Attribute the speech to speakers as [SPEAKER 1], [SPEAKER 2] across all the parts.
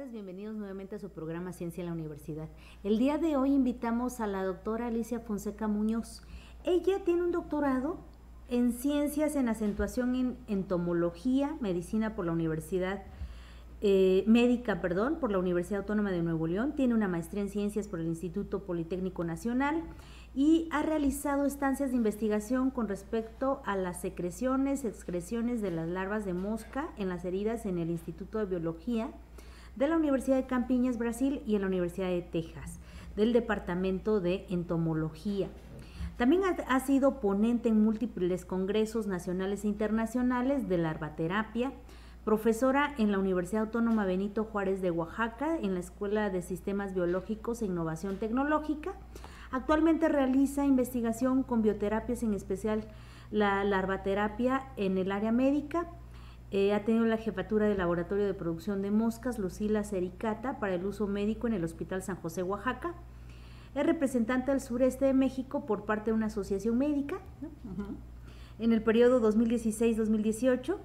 [SPEAKER 1] tardes, bienvenidos nuevamente a su programa Ciencia en la Universidad. El día de hoy invitamos a la doctora Alicia Fonseca Muñoz. Ella tiene un doctorado en Ciencias en Acentuación en Entomología, Medicina por la Universidad Médica, por la Universidad Autónoma de Nuevo León. Tiene una maestría en Ciencias por el Instituto Politécnico Nacional y ha realizado estancias de investigación con respecto a las secreciones, excreciones de las larvas de mosca en las heridas en el Instituto de Biología de la Universidad de Campinas, Brasil, y en la Universidad de Texas, del Departamento de Entomología. También ha sido ponente en múltiples congresos nacionales e internacionales de larvaterapia, profesora en la Universidad Autónoma Benito Juárez de Oaxaca, en la Escuela de Sistemas Biológicos e Innovación Tecnológica. Actualmente realiza investigación con bioterapias, en especial la larvaterapia en el área médica. Ha tenido la jefatura del Laboratorio de Producción de Moscas Lucila Sericata para el uso médico en el Hospital San José, Oaxaca. Es representante del sureste de México por parte de una asociación médica, ¿no? En el periodo 2016-2018,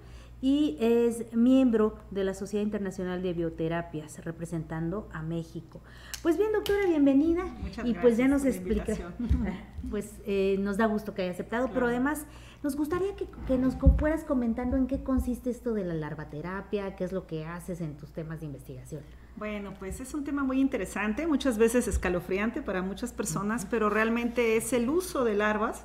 [SPEAKER 1] y es miembro de la Sociedad Internacional de Bioterapias, representando a México. Pues bien, doctora, bienvenida.
[SPEAKER 2] Muchas
[SPEAKER 1] y
[SPEAKER 2] gracias
[SPEAKER 1] pues ya nos
[SPEAKER 2] por la
[SPEAKER 1] explica, pues nos da gusto que haya aceptado,
[SPEAKER 2] Claro.
[SPEAKER 1] pero además nos gustaría que nos fueras comentando en qué consiste esto de la larvaterapia, qué es lo que haces en tus temas de investigación.
[SPEAKER 2] Bueno, pues es un tema muy interesante, muchas veces escalofriante para muchas personas, pero realmente es el uso de larvas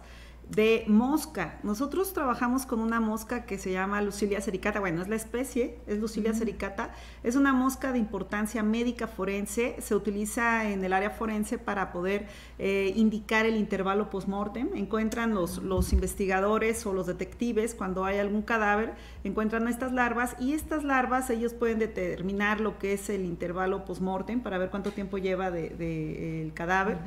[SPEAKER 2] de mosca. Nosotros trabajamos con una mosca que se llama Lucila sericata, bueno, es la especie, es Lucila sericata, es una mosca de importancia médica forense, se utiliza en el área forense para poder indicar el intervalo post-mortem. Encuentran los investigadores o los detectives, cuando hay algún cadáver, encuentran estas larvas, y estas larvas ellos pueden determinar lo que es el intervalo post-mortem para ver cuánto tiempo lleva el cadáver.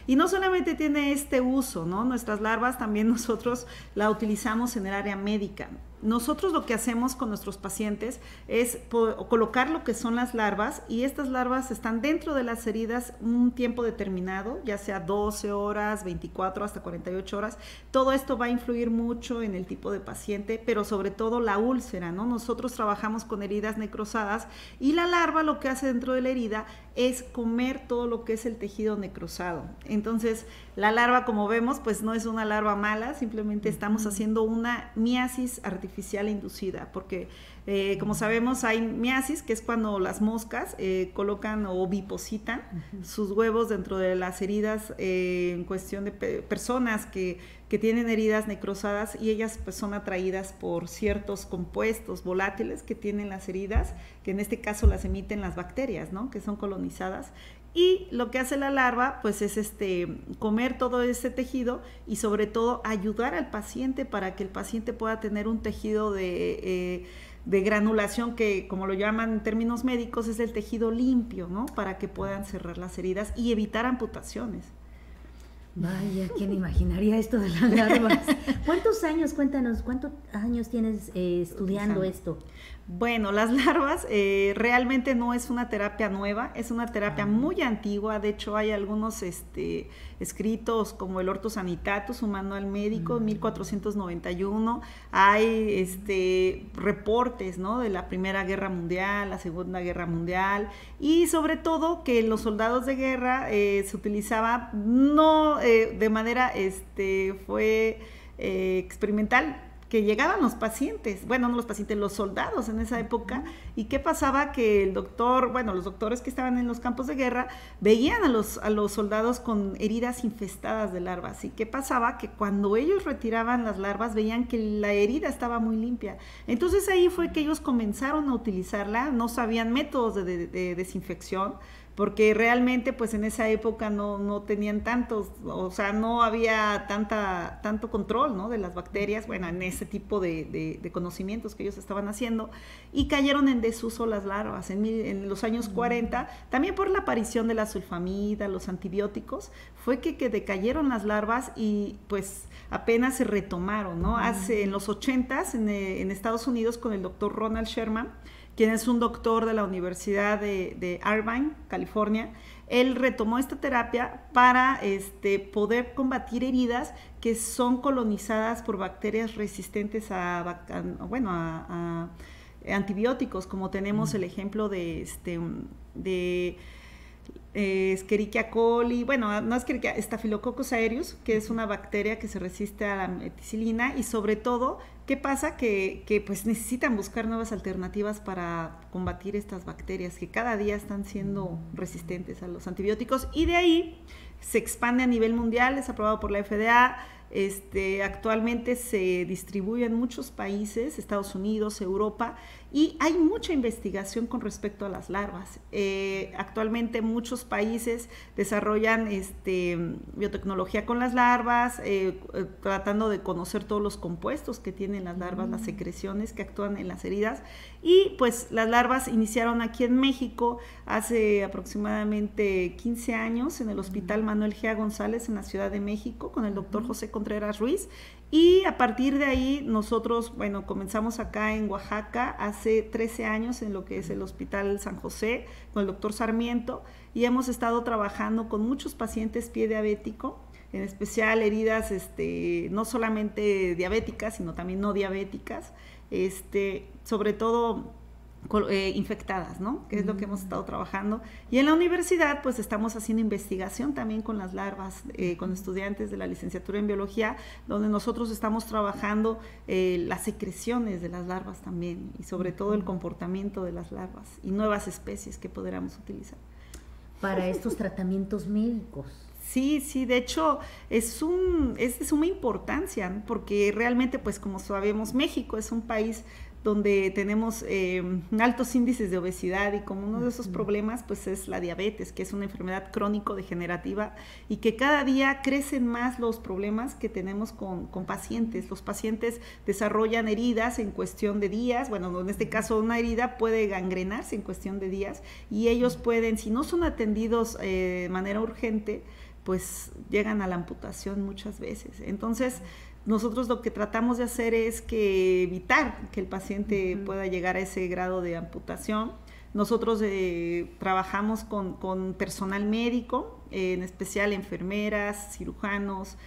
[SPEAKER 2] Y no solamente tiene este uso, ¿no? Nuestras larvas también nosotros la utilizamos en el área médica. Nosotros lo que hacemos con nuestros pacientes es colocar lo que son las larvas, y estas larvas están dentro de las heridas un tiempo determinado, ya sea 12 horas, 24 hasta 48 horas. Todo esto va a influir mucho en el tipo de paciente, pero sobre todo la úlcera, ¿no? Nosotros trabajamos con heridas necrosadas, y la larva lo que hace dentro de la herida es comer todo lo que es el tejido necrosado. Entonces, la larva, como vemos, pues no es una larva mala, simplemente estamos haciendo una miasis artificial inducida, porque como sabemos hay miasis, que es cuando las moscas colocan o ovipositan sus huevos dentro de las heridas, en cuestión de personas que tienen heridas necrosadas, y ellas pues son atraídas por ciertos compuestos volátiles que tienen las heridas, que en este caso las emiten las bacterias, ¿no? Que son colonizadas. Y lo que hace la larva pues es comer todo ese tejido, y sobre todo ayudar al paciente para que el paciente pueda tener un tejido de granulación, que como lo llaman en términos médicos es el tejido limpio, ¿no? Para que puedan cerrar las heridas y evitar amputaciones.
[SPEAKER 1] Vaya, ¿quién imaginaría esto de las larvas? Cuéntanos, ¿cuántos años tienes estudiando esto?
[SPEAKER 2] Bueno, las larvas realmente no es una terapia nueva, es una terapia muy antigua. De hecho, hay algunos escritos como el Hortus Sanitatus, un manual médico, 1491. Hay reportes, ¿no? De la Primera Guerra Mundial, la Segunda Guerra Mundial, y sobre todo que los soldados de guerra se utilizaba no de manera experimental, que llegaban los pacientes, bueno, no los pacientes, los soldados en esa época. ¿Y qué pasaba? Que los doctores que estaban en los campos de guerra veían a los soldados con heridas infestadas de larvas. ¿Y qué pasaba? Que cuando ellos retiraban las larvas veían que la herida estaba muy limpia. Entonces ahí fue que ellos comenzaron a utilizarla, no sabían métodos de desinfección, porque realmente pues en esa época no tenían tantos, o sea, no había tanto control, ¿no? De las bacterias, bueno, en ese tipo de conocimientos que ellos estaban haciendo, y cayeron en desuso las larvas en los años 40, también por la aparición de la sulfamida, los antibióticos, fue que decayeron las larvas, y pues apenas se retomaron, ¿no? En los 80s en Estados Unidos, con el doctor Ronald Sherman, quien es un doctor de la Universidad de Irvine, California. Él retomó esta terapia para poder combatir heridas que son colonizadas por bacterias resistentes a antibióticos, como tenemos el ejemplo de Escherichia coli, bueno, no Escherichia, Staphylococcus aureus, que es una bacteria que se resiste a la meticilina, y sobre todo, ¿qué pasa? Que pues necesitan buscar nuevas alternativas para combatir estas bacterias que cada día están siendo resistentes a los antibióticos, y de ahí se expande a nivel mundial, es aprobado por la FDA. Actualmente se distribuye en muchos países, Estados Unidos, Europa, y hay mucha investigación con respecto a las larvas. Actualmente muchos países desarrollan biotecnología con las larvas, tratando de conocer todos los compuestos que tienen las larvas, las secreciones que actúan en las heridas, y pues las larvas iniciaron aquí en México hace aproximadamente 15 años en el Hospital Manuel G. González en la Ciudad de México con el doctor José Contreras Ruiz, y a partir de ahí nosotros, bueno, comenzamos acá en Oaxaca hace 13 años en lo que es el Hospital San José con el doctor Sarmiento, y hemos estado trabajando con muchos pacientes pie diabético, en especial heridas no solamente diabéticas, sino también no diabéticas, sobre todo infectadas, ¿no? Que es lo que hemos estado trabajando. Y en la universidad, pues estamos haciendo investigación también con las larvas, con estudiantes de la licenciatura en biología, donde nosotros estamos trabajando las secreciones de las larvas también, y sobre todo el comportamiento de las larvas y nuevas especies que podríamos utilizar.
[SPEAKER 1] Para estos tratamientos médicos.
[SPEAKER 2] Sí, de hecho es de suma importancia, ¿no? Porque realmente, pues como sabemos, México es un país donde tenemos altos índices de obesidad, y como uno de esos problemas pues es la diabetes, que es una enfermedad crónico-degenerativa, y que cada día crecen más los problemas que tenemos con pacientes. Los pacientes desarrollan heridas en cuestión de días, bueno, en este caso una herida puede gangrenarse en cuestión de días, y ellos pueden, si no son atendidos de manera urgente, pues llegan a la amputación muchas veces. Entonces, nosotros lo que tratamos de hacer es evitar que el paciente pueda llegar a ese grado de amputación. Nosotros trabajamos con personal médico, en especial enfermeras, cirujanos,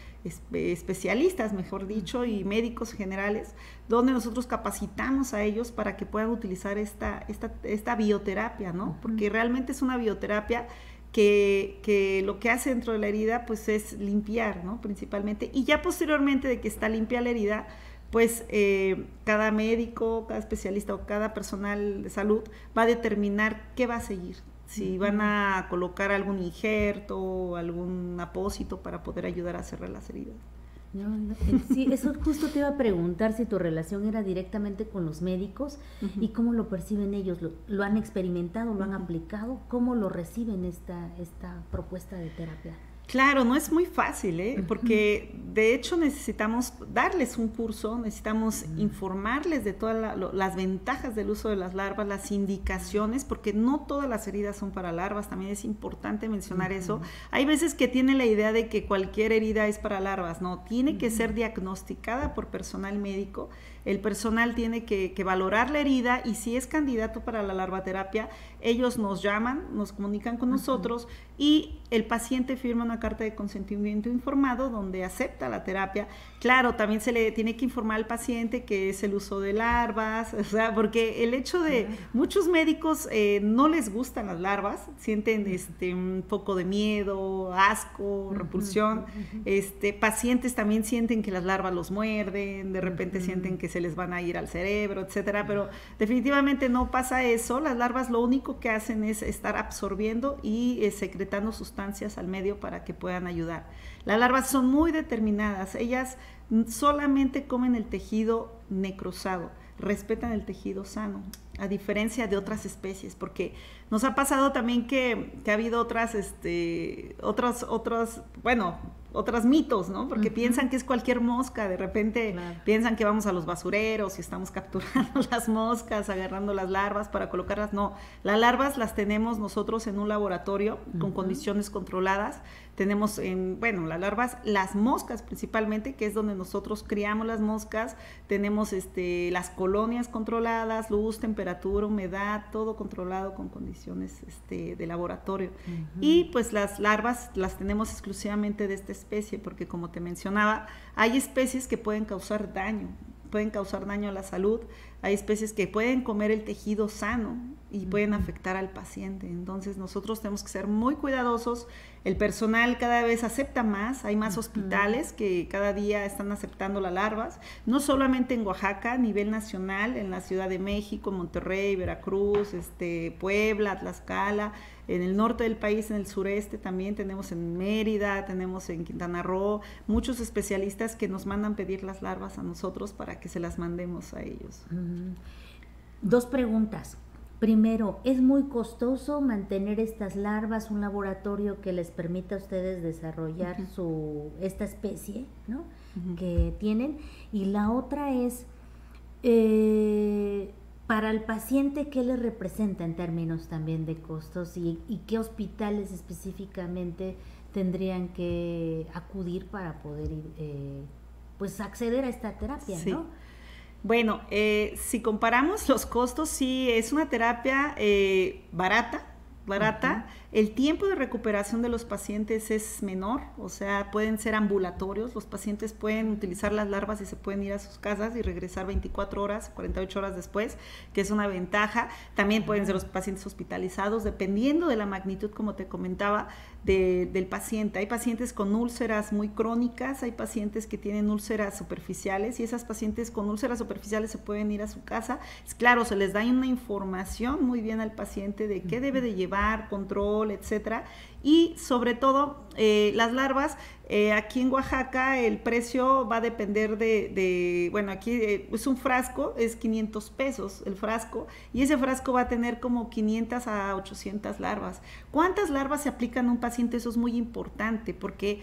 [SPEAKER 2] especialistas, mejor dicho, y médicos generales, donde nosotros capacitamos a ellos para que puedan utilizar esta bioterapia, ¿no? Porque realmente es una bioterapia que lo que hace dentro de la herida pues es limpiar, ¿no? Principalmente, y ya posteriormente de que está limpia la herida, pues cada médico, cada especialista o cada personal de salud va a determinar qué va a seguir, si van a colocar algún injerto o algún apósito para poder ayudar a cerrar las heridas.
[SPEAKER 1] Sí, eso justo te iba a preguntar, si tu relación era directamente con los médicos y cómo lo perciben ellos, lo han experimentado, lo han aplicado, cómo lo reciben esta propuesta de terapia.
[SPEAKER 2] Claro, no es muy fácil, porque de hecho necesitamos darles un curso, necesitamos informarles de todas las ventajas del uso de las larvas, las indicaciones, porque no todas las heridas son para larvas, también es importante mencionar eso. Hay veces que tienen la idea de que cualquier herida es para larvas, no, tiene que ser diagnosticada por personal médico. El personal tiene que valorar la herida, y si es candidato para la larvaterapia, ellos nos llaman, nos comunican con nosotros, y el paciente firma una carta de consentimiento informado donde acepta la terapia. Claro, también se le tiene que informar al paciente que es el uso de larvas, o sea, porque el hecho de muchos médicos no les gustan las larvas, sienten un poco de miedo, asco, repulsión. Pacientes también sienten que las larvas los muerden, de repente sienten que se les van a ir al cerebro, etcétera, pero definitivamente no pasa eso. Las larvas lo único que hacen es estar absorbiendo y secretando sustancias al medio para que puedan ayudar. Las larvas son muy determinadas, ellas solamente comen el tejido necrosado, respetan el tejido sano, a diferencia de otras especies, porque nos ha pasado también que ha habido otros mitos, ¿no? Porque piensan que es cualquier mosca, de repente piensan que vamos a los basureros y estamos capturando las moscas, agarrando las larvas para colocarlas. No, las larvas las tenemos nosotros en un laboratorio con condiciones controladas. Tenemos las larvas, las moscas principalmente, que es donde nosotros criamos las moscas. Tenemos las colonias controladas, luz, temperatura, humedad, todo controlado con condiciones de laboratorio. Y pues las larvas las tenemos exclusivamente de esta especie, porque como te mencionaba, hay especies que pueden causar daño a la salud, hay especies que pueden comer el tejido sano y pueden afectar al paciente. Entonces nosotros tenemos que ser muy cuidadosos. El personal cada vez acepta más, hay más hospitales que cada día están aceptando las larvas, no solamente en Oaxaca, a nivel nacional, en la Ciudad de México, Monterrey, Veracruz, Puebla, Tlaxcala, en el norte del país, en el sureste también tenemos en Mérida, tenemos en Quintana Roo, muchos especialistas que nos mandan pedir las larvas a nosotros para que se las mandemos a ellos.
[SPEAKER 1] Dos preguntas. Primero, ¿es muy costoso mantener estas larvas, un laboratorio que les permita a ustedes desarrollar esta especie, ¿no? Que tienen? Y la otra es, para el paciente, ¿qué le representa en términos también de costos y qué hospitales específicamente tendrían que acudir para poder pues acceder a esta terapia,
[SPEAKER 2] sí,
[SPEAKER 1] ¿no?
[SPEAKER 2] Bueno, si comparamos los costos, sí, es una terapia barata. El tiempo de recuperación de los pacientes es menor, o sea, pueden ser ambulatorios, los pacientes pueden utilizar las larvas y se pueden ir a sus casas y regresar 24 horas, 48 horas después, que es una ventaja. También pueden ser los pacientes hospitalizados, dependiendo de la magnitud, como te comentaba, del paciente. Hay pacientes con úlceras muy crónicas, hay pacientes que tienen úlceras superficiales, y esas pacientes con úlceras superficiales se pueden ir a su casa. Es claro, se les da una información muy bien al paciente de qué debe de llevar, control, etcétera. Y sobre todo, las larvas, aquí en Oaxaca el precio va a depender bueno, aquí es un frasco, es 500 pesos el frasco, y ese frasco va a tener como 500 a 800 larvas. ¿Cuántas larvas se aplican a un paciente? Eso es muy importante, porque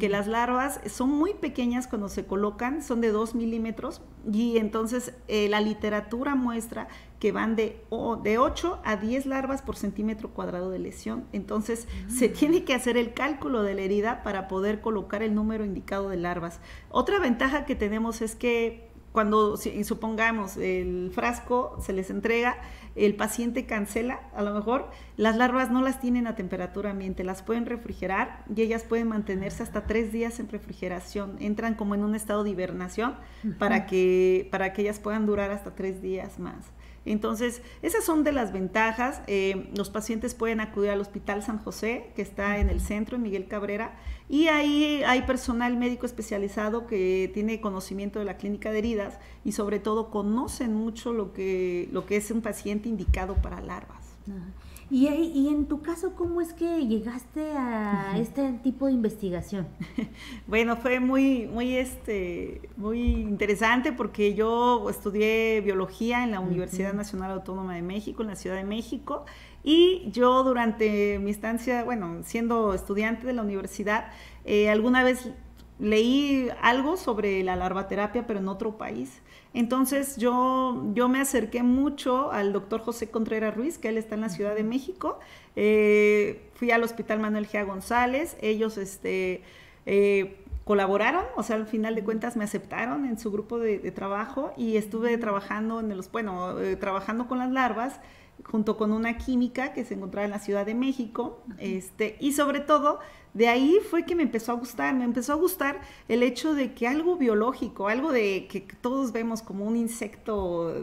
[SPEAKER 2] las larvas son muy pequeñas cuando se colocan, son de 2 milímetros, y entonces la literatura muestra que van de 8 a 10 larvas por centímetro cuadrado de lesión. Entonces se tiene que hacer el cálculo de la herida para poder colocar el número indicado de larvas. Otra ventaja que tenemos es que cuando, supongamos, el frasco se les entrega, el paciente cancela, a lo mejor las larvas no las tienen a temperatura ambiente, las pueden refrigerar y ellas pueden mantenerse hasta 3 días en refrigeración, entran como en un estado de hibernación para que ellas puedan durar hasta 3 días más. Entonces, esas son de las ventajas. Los pacientes pueden acudir al Hospital San José, que está en el centro, en Miguel Cabrera, y ahí hay personal médico especializado que tiene conocimiento de la clínica de heridas y sobre todo conocen mucho lo que es un paciente indicado para larvas.
[SPEAKER 1] Y en tu caso, ¿cómo es que llegaste a este tipo de investigación?
[SPEAKER 2] Bueno, fue muy interesante porque yo estudié biología en la Universidad Nacional Autónoma de México, en la Ciudad de México, y yo durante mi estancia, bueno, siendo estudiante de la universidad, alguna vez leí algo sobre la larvaterapia, pero en otro país. Entonces yo me acerqué mucho al doctor José Contreras Ruiz, que él está en la Ciudad de México. Fui al Hospital Manuel G. González, ellos colaboraron, o sea, al final de cuentas me aceptaron en su grupo de trabajo y estuve trabajando trabajando con las larvas junto con una química que se encontraba en la Ciudad de México, y sobre todo de ahí fue que me empezó a gustar el hecho de que algo biológico, algo de que todos vemos como un insecto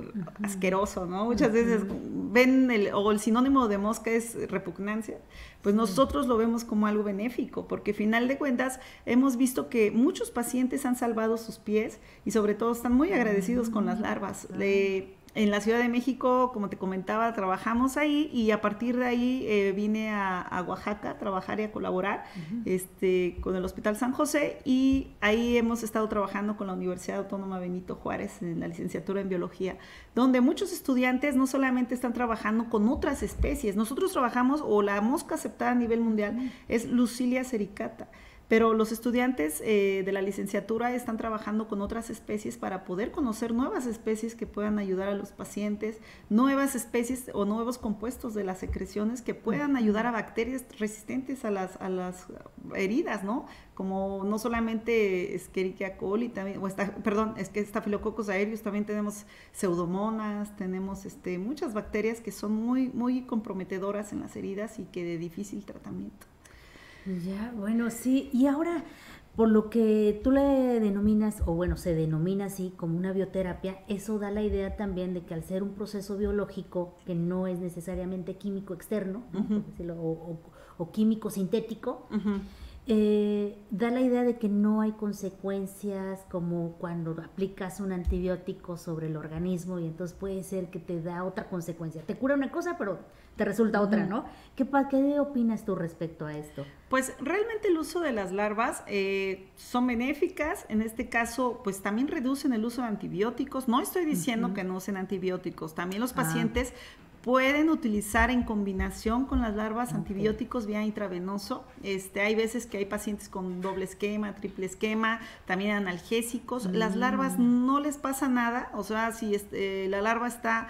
[SPEAKER 2] asqueroso, ¿no? Muchas veces ven el sinónimo de mosca es repugnancia, pues nosotros lo vemos como algo benéfico, porque al final de cuentas hemos visto que muchos pacientes han salvado sus pies y sobre todo están muy agradecidos con las larvas. En la Ciudad de México, como te comentaba, trabajamos ahí y a partir de ahí vine a Oaxaca a trabajar y a colaborar con el Hospital San José, y ahí hemos estado trabajando con la Universidad Autónoma Benito Juárez en la licenciatura en Biología, donde muchos estudiantes no solamente están trabajando con otras especies, nosotros trabajamos, o la mosca aceptada a nivel mundial es Lucilia sericata, pero los estudiantes de la licenciatura están trabajando con otras especies para poder conocer nuevas especies que puedan ayudar a los pacientes, nuevas especies o nuevos compuestos de las secreciones que puedan ayudar a bacterias resistentes a las heridas, ¿no? Como no solamente Escherichia coli, también, Staphylococcus aureus, también tenemos pseudomonas, tenemos muchas bacterias que son muy, muy comprometedoras en las heridas y que de difícil tratamiento.
[SPEAKER 1] Ya, bueno, sí. Y ahora, Por lo que tú le denominas, o bueno, se denomina así como una bioterapia, eso da la idea también de que al ser un proceso biológico que no es necesariamente químico externo, ¿no? Por decirlo, o químico sintético, da la idea de que no hay consecuencias como cuando aplicas un antibiótico sobre el organismo y entonces puede ser que te da otra consecuencia. Te cura una cosa, pero te resulta otra, ¿no? ¿Qué opinas tú respecto a esto?
[SPEAKER 2] Pues realmente el uso de las larvas son benéficas, en este caso pues también reducen el uso de antibióticos. No estoy diciendo que no usen antibióticos, también los pacientes pueden utilizar en combinación con las larvas antibióticos vía intravenoso. Hay veces que hay pacientes con doble esquema, triple esquema, también analgésicos. Las larvas no les pasa nada, o sea, si la larva está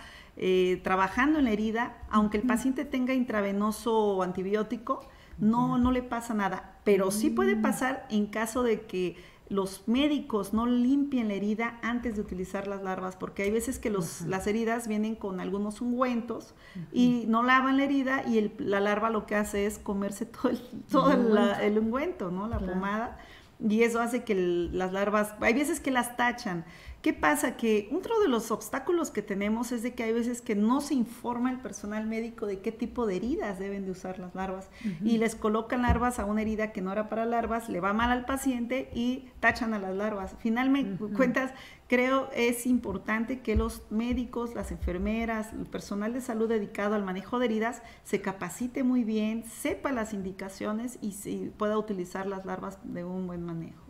[SPEAKER 2] trabajando en la herida, aunque el paciente tenga intravenoso o antibiótico, no le pasa nada, pero sí puede pasar en caso de que los médicos no limpien la herida antes de utilizar las larvas, porque hay veces que las heridas vienen con algunos ungüentos y no lavan la herida y la larva lo que hace es comerse todo el ungüento, ¿no? La pomada, y eso hace que las larvas, hay veces que las tachan. ¿Qué pasa? Que otro de los obstáculos que tenemos es de que hay veces que no se informa el personal médico de qué tipo de heridas deben de usar las larvas y les colocan larvas a una herida que no era para larvas, le va mal al paciente y tachan a las larvas. Finalmente, cuentas, creo es importante que los médicos, las enfermeras, el personal de salud dedicado al manejo de heridas se capacite muy bien, sepa las indicaciones y pueda utilizar las larvas de un buen manejo.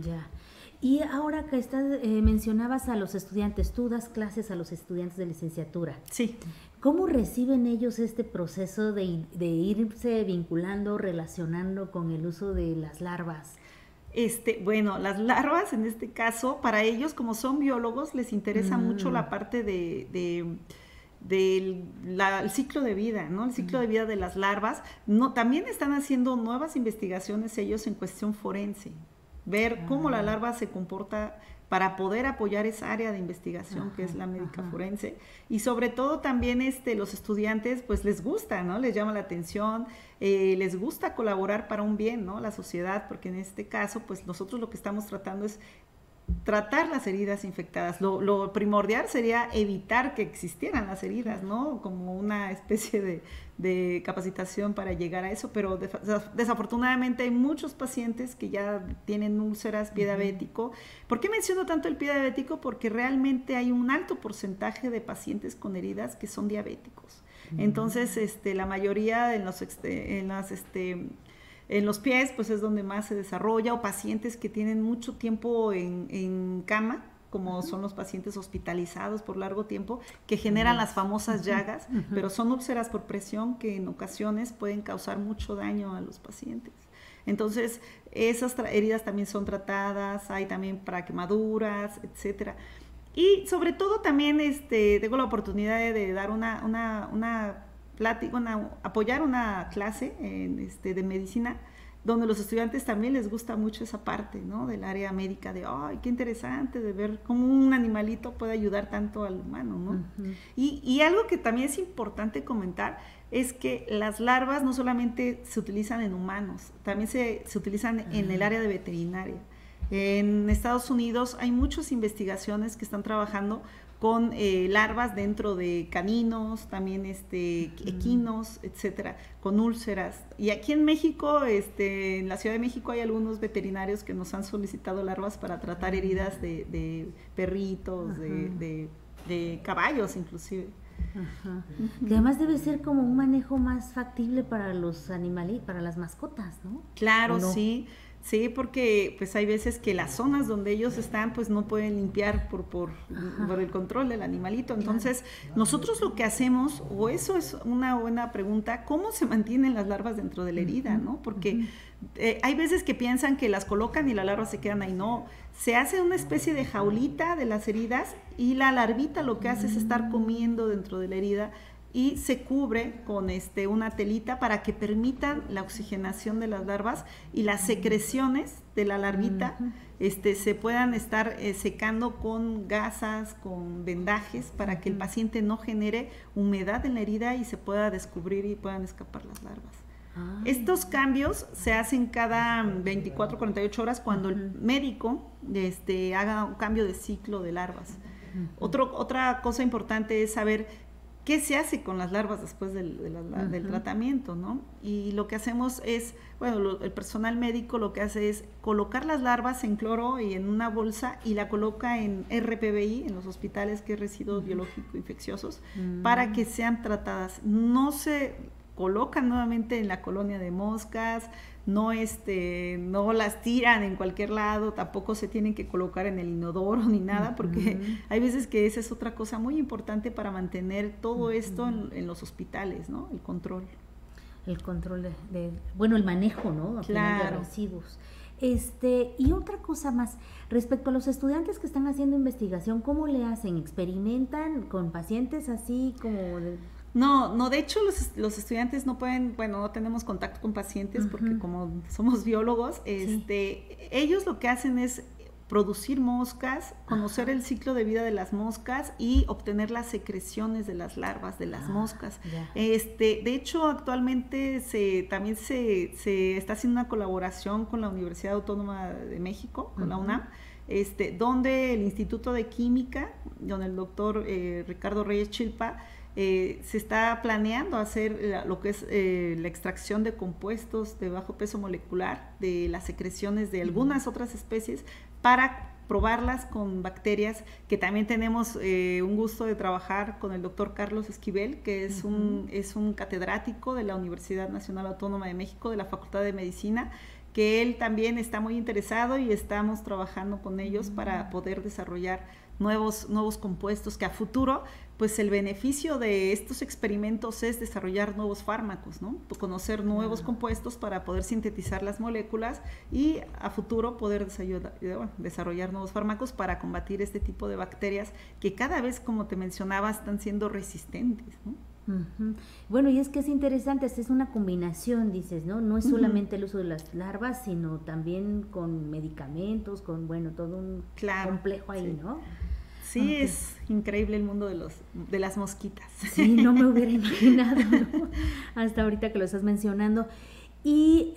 [SPEAKER 1] Ya. Y ahora que mencionabas a los estudiantes, tú das clases a los estudiantes de licenciatura.
[SPEAKER 2] Sí.
[SPEAKER 1] ¿Cómo reciben ellos este proceso de irse vinculando, relacionando con el uso de las larvas?
[SPEAKER 2] Bueno, las larvas en este caso, para ellos como son biólogos, les interesa mucho la parte del ciclo de vida, ¿no? El ciclo de vida de las larvas. También están haciendo nuevas investigaciones ellos en cuestión forense. Ver cómo la larva se comporta para poder apoyar esa área de investigación que es la médica forense. Y sobre todo también los estudiantes pues les gusta, ¿no? Les llama la atención, les gusta colaborar para un bien, ¿no? La sociedad, porque en este caso pues nosotros lo que estamos tratando es tratar las heridas infectadas. Lo primordial sería evitar que existieran las heridas, ¿no? Como una especie de capacitación para llegar a eso, pero desafortunadamente hay muchos pacientes que ya tienen úlceras, pie diabético. ¿Por qué menciono tanto el pie diabético? Porque realmente hay un alto porcentaje de pacientes con heridas que son diabéticos. Entonces, la mayoría en los pies, pues es donde más se desarrolla, o pacientes que tienen mucho tiempo en cama, como son los pacientes hospitalizados por largo tiempo, que generan las famosas llagas, pero son úlceras por presión que en ocasiones pueden causar mucho daño a los pacientes. Entonces, esas heridas también son tratadas, hay también para quemaduras, etcétera. Y sobre todo también tengo la oportunidad de dar apoyar una clase de medicina, donde los estudiantes también les gusta mucho esa parte, ¿no? Del área médica, de ¡ay, qué interesante! De ver cómo un animalito puede ayudar tanto al humano, ¿no? Y algo que también es importante comentar es que las larvas no solamente se utilizan en humanos, también se utilizan en el área de veterinaria. En Estados Unidos hay muchas investigaciones que están trabajando con larvas dentro de caninos, también equinos, etcétera, con úlceras. Y aquí en México, en la Ciudad de México, hay algunos veterinarios que nos han solicitado larvas para tratar heridas de perritos, de caballos inclusive.
[SPEAKER 1] Que además debe ser como un manejo más factible para los animales, para las mascotas, ¿no?
[SPEAKER 2] Claro, ¿no? Sí, porque pues hay veces que las zonas donde ellos están pues no pueden limpiar por el control del animalito. Entonces, nosotros lo que hacemos, o eso es una buena pregunta, ¿cómo se mantienen las larvas dentro de la herida, no? Porque hay veces que piensan que las colocan y las larvas se quedan ahí. No, se hace una especie de jaulita de las heridas y la larvita lo que hace es estar comiendo dentro de la herida y se cubre con una telita para que permitan la oxigenación de las larvas y las secreciones de la larvita se puedan estar secando con gasas, con vendajes, para que el paciente no genere humedad en la herida y se pueda descubrir y puedan escapar las larvas. Estos cambios se hacen cada 24, 48 horas cuando el médico haga un cambio de ciclo de larvas. Otra cosa importante es saber qué se hace con las larvas después del tratamiento, ¿no? Y lo que hacemos es, bueno, el personal médico lo que hace es colocar las larvas en cloro y en una bolsa y la coloca en RPBI, en los hospitales, que es residuos biológicos infecciosos, para que sean tratadas. No se colocan nuevamente en la colonia de moscas, no las tiran en cualquier lado, tampoco se tienen que colocar en el inodoro ni nada, porque hay veces que esa es otra cosa muy importante para mantener todo esto en los hospitales, ¿no? El control.
[SPEAKER 1] El control bueno, el manejo, ¿no?
[SPEAKER 2] Claro.
[SPEAKER 1] De residuos. Y otra cosa más, respecto a los estudiantes que están haciendo investigación, ¿cómo le hacen? ¿Experimentan con pacientes así como...?
[SPEAKER 2] No, de hecho los estudiantes no pueden, bueno, no tenemos contacto con pacientes porque como somos biólogos, ellos lo que hacen es producir moscas, conocer el ciclo de vida de las moscas y obtener las secreciones de las larvas de las moscas. De hecho, actualmente también se está haciendo una colaboración con la Universidad Autónoma de México, con la UNAM, donde el Instituto de Química, donde el doctor Ricardo Reyes Chilpa, se está planeando hacer lo que es la extracción de compuestos de bajo peso molecular de las secreciones de algunas otras especies para probarlas con bacterias, que también tenemos un gusto de trabajar con el doctor Carlos Esquivel, que es un catedrático de la Universidad Nacional Autónoma de México, de la Facultad de Medicina, que él también está muy interesado y estamos trabajando con ellos para poder desarrollar nuevos compuestos que a futuro, pues el beneficio de estos experimentos es desarrollar nuevos fármacos, ¿no? Conocer nuevos compuestos para poder sintetizar las moléculas y a futuro poder desarrollar nuevos fármacos para combatir este tipo de bacterias que cada vez, como te mencionaba, están siendo resistentes, ¿no?
[SPEAKER 1] Bueno, y es que es interesante, es una combinación, dices, ¿no? No es solamente el uso de las larvas, sino también con medicamentos, con, bueno, todo un complejo ahí, ¿no?
[SPEAKER 2] Sí, es increíble el mundo de las mosquitas.
[SPEAKER 1] Sí, no me hubiera imaginado, ¿no? Hasta ahorita que lo estás mencionando. Y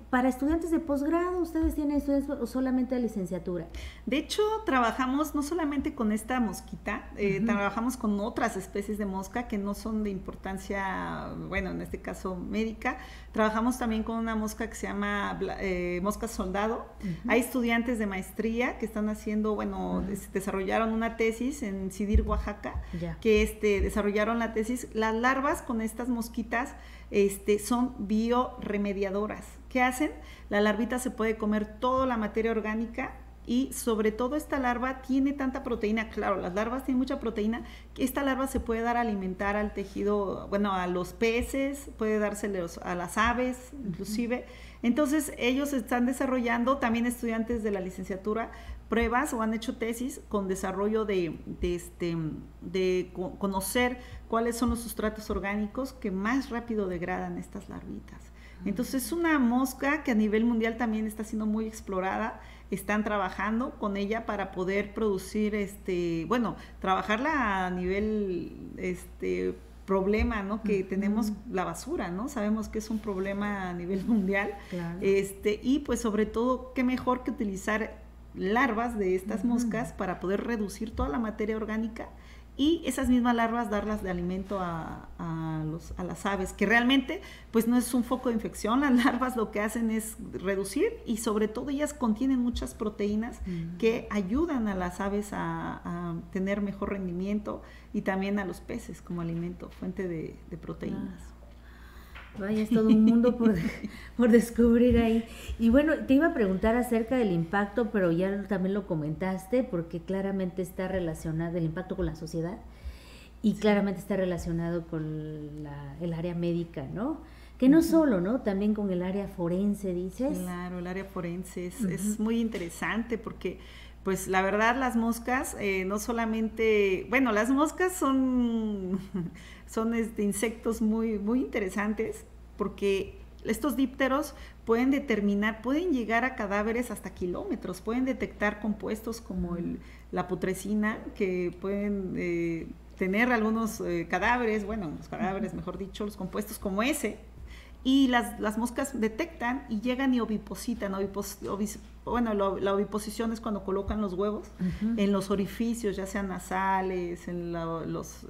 [SPEAKER 1] para estudiantes de posgrado, ¿ustedes tienen estudios o solamente de licenciatura?
[SPEAKER 2] De hecho, trabajamos no solamente con esta mosquita, trabajamos con otras especies de mosca que no son de importancia, bueno, en este caso médica. Trabajamos también con una mosca que se llama mosca soldado. Hay estudiantes de maestría que están haciendo, bueno, desarrollaron una tesis en Cidir, Oaxaca, que desarrollaron la tesis. Las larvas con estas mosquitas son bioremediadoras. ¿Qué hacen? La larvita se puede comer toda la materia orgánica y sobre todo esta larva tiene tanta proteína, claro, las larvas tienen mucha proteína, que esta larva se puede dar a alimentar al tejido, bueno, a los peces, puede dárselos a las aves, inclusive. Entonces ellos están desarrollando, también estudiantes de la licenciatura, pruebas o han hecho tesis con desarrollo de conocer cuáles son los sustratos orgánicos que más rápido degradan estas larvitas. Entonces es una mosca que a nivel mundial también está siendo muy explorada, están trabajando con ella para poder producir, trabajarla a nivel, problema, ¿no? Que tenemos la basura, ¿no? Sabemos que es un problema a nivel mundial, y pues sobre todo, qué mejor que utilizar larvas de estas moscas para poder reducir toda la materia orgánica y esas mismas larvas darlas de alimento a las aves, que realmente pues no es un foco de infección. Las larvas lo que hacen es reducir y sobre todo ellas contienen muchas proteínas que ayudan a las aves a tener mejor rendimiento y también a los peces como alimento, fuente de proteínas.
[SPEAKER 1] Vaya, es todo un mundo por descubrir ahí. Y bueno, te iba a preguntar acerca del impacto, pero ya también lo comentaste, porque claramente está relacionado el impacto con la sociedad y claramente está relacionado con el área médica, ¿no? Que no solo, ¿no? También con el área forense, dices.
[SPEAKER 2] Claro, el área forense es muy interesante porque, pues, la verdad, las moscas no solamente... Bueno, las moscas son insectos muy, muy interesantes porque estos dípteros pueden llegar a cadáveres hasta kilómetros, pueden detectar compuestos como la putrescina, que pueden tener algunos cadáveres, bueno, los cadáveres, mejor dicho, los compuestos como ese, y las moscas detectan y llegan y ovipositan. La oviposición es cuando colocan los huevos en los orificios, ya sean nasales, en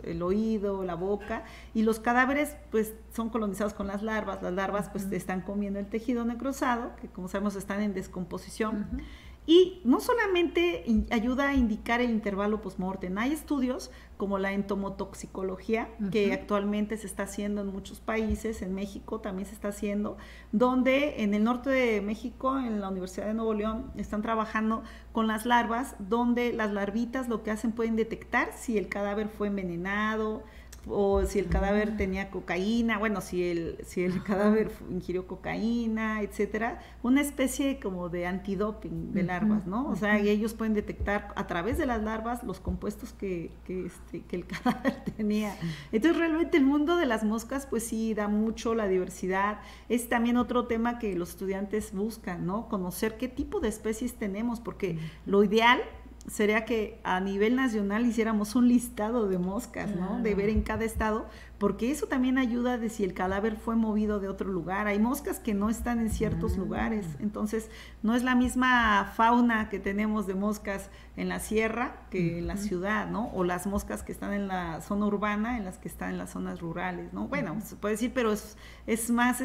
[SPEAKER 2] el oído, la boca, y los cadáveres pues son colonizados con las larvas pues están comiendo el tejido necrosado, que como sabemos están en descomposición. Y no solamente ayuda a indicar el intervalo postmortem, hay estudios como la entomotoxicología, que actualmente se está haciendo en muchos países, en México también se está haciendo, donde en el norte de México, en la Universidad de Nuevo León, están trabajando con las larvas, donde las larvitas lo que hacen pueden detectar si el cadáver fue envenenado, o si el cadáver tenía cocaína, bueno, si el cadáver ingirió cocaína, etcétera, una especie como de antidoping de larvas, ¿no? O sea, y ellos pueden detectar a través de las larvas los compuestos que el cadáver tenía. Entonces, realmente el mundo de las moscas, pues sí, da mucho la diversidad. Es también otro tema que los estudiantes buscan, ¿no? Conocer qué tipo de especies tenemos, porque lo ideal sería que a nivel nacional hiciéramos un listado de moscas, ¿no? De ver en cada estado, porque eso también ayuda de si el cadáver fue movido de otro lugar. Hay moscas que no están en ciertos lugares, entonces no es la misma fauna que tenemos de moscas en la sierra que en la ciudad, ¿no? O las moscas que están en la zona urbana, en las que están en las zonas rurales, ¿no? Bueno, se puede decir, pero es más,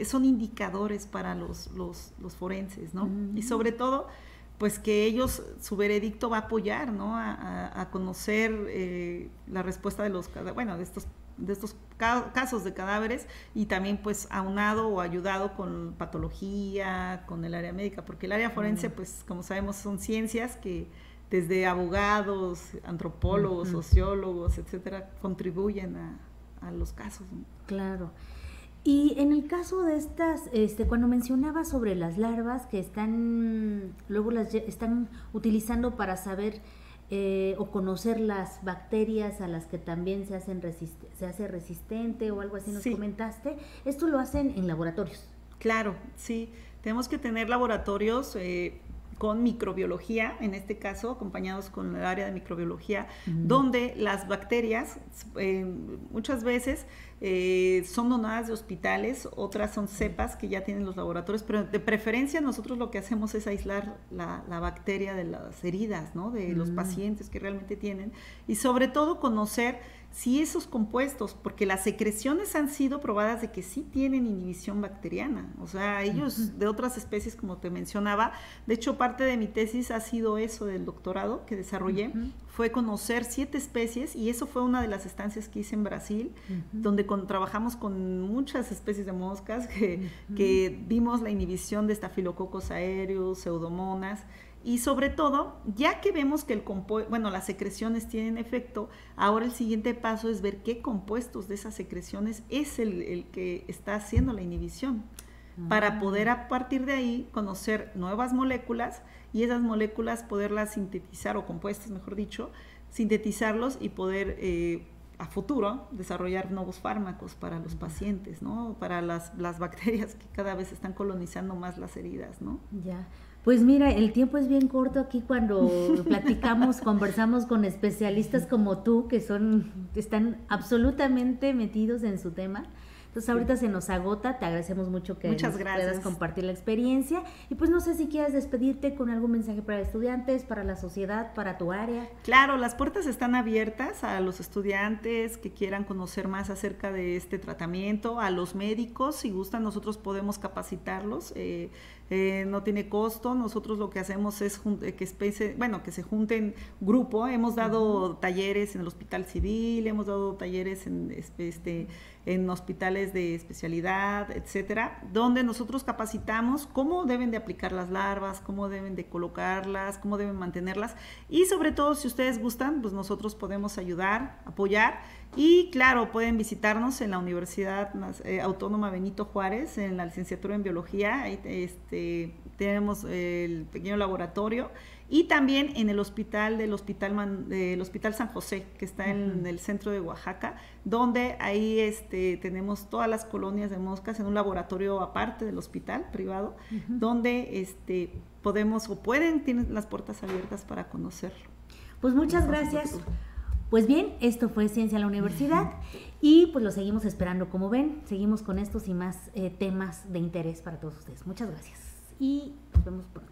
[SPEAKER 2] son indicadores para los forenses, ¿no? Y sobre todo, pues que ellos, su veredicto va a apoyar, ¿no? A conocer la respuesta de estos casos de cadáveres, y también pues aunado o ayudado con patología, con el área médica, porque el área forense, pues como sabemos, son ciencias que desde abogados, antropólogos, sociólogos, etcétera, contribuyen a los casos, ¿no?
[SPEAKER 1] Claro. Y en el caso de estas, cuando mencionaba sobre las larvas que luego las están utilizando para saber o conocer las bacterias a las que también se hace resistente o algo así, nos comentaste, esto lo hacen en laboratorios.
[SPEAKER 2] Claro, sí, tenemos que tener laboratorios con microbiología, en este caso, acompañados con el área de microbiología, donde las bacterias muchas veces son donadas de hospitales, otras son cepas que ya tienen los laboratorios, pero de preferencia nosotros lo que hacemos es aislar la bacteria de las heridas, ¿no? De los pacientes que realmente tienen, y sobre todo conocer si esos compuestos, porque las secreciones han sido probadas de que sí tienen inhibición bacteriana, o sea, ellos de otras especies, como te mencionaba, de hecho parte de mi tesis ha sido eso del doctorado que desarrollé, fue conocer 7 especies, y eso fue una de las estancias que hice en Brasil, donde trabajamos con muchas especies de moscas que vimos la inhibición de Staphylococcus aureus, Pseudomonas, y sobre todo, ya que vemos que las secreciones tienen efecto, ahora el siguiente paso es ver qué compuestos de esas secreciones es el que está haciendo la inhibición, para poder a partir de ahí conocer nuevas moléculas, y esas moléculas poderlas sintetizar, o compuestos mejor dicho, sintetizarlos y poder a futuro desarrollar nuevos fármacos para los pacientes, ¿no? Para las bacterias que cada vez están colonizando más las heridas, ¿no?
[SPEAKER 1] Ya. Pues mira, el tiempo es bien corto aquí cuando conversamos con especialistas como tú, que están absolutamente metidos en su tema. Entonces ahorita se nos agota, te agradecemos mucho que puedas compartir la experiencia, y pues no sé si quieras despedirte con algún mensaje para estudiantes, para la sociedad, para tu área.
[SPEAKER 2] Claro, las puertas están abiertas a los estudiantes que quieran conocer más acerca de este tratamiento, a los médicos, si gustan nosotros podemos capacitarlos, no tiene costo. Nosotros lo que hacemos es que se junten grupo. Hemos dado talleres en el Hospital Civil, hemos dado talleres en hospitales de especialidad, etcétera, donde nosotros capacitamos cómo deben de aplicar las larvas, cómo deben de colocarlas, cómo deben mantenerlas, y sobre todo, si ustedes gustan, pues nosotros podemos ayudar, apoyar. Y claro, pueden visitarnos en la Universidad Autónoma Benito Juárez, en la licenciatura en Biología. Ahí tenemos el pequeño laboratorio, y también en el hospital del Hospital San José, que está en el centro de Oaxaca, donde ahí tenemos todas las colonias de moscas en un laboratorio aparte del hospital privado, donde tienen las puertas abiertas para conocerlo.
[SPEAKER 1] Pues muchas gracias. Pues bien, esto fue Ciencia en la Universidad y pues lo seguimos esperando. Como ven, seguimos con estos y más temas de interés para todos ustedes. Muchas gracias y nos vemos pronto.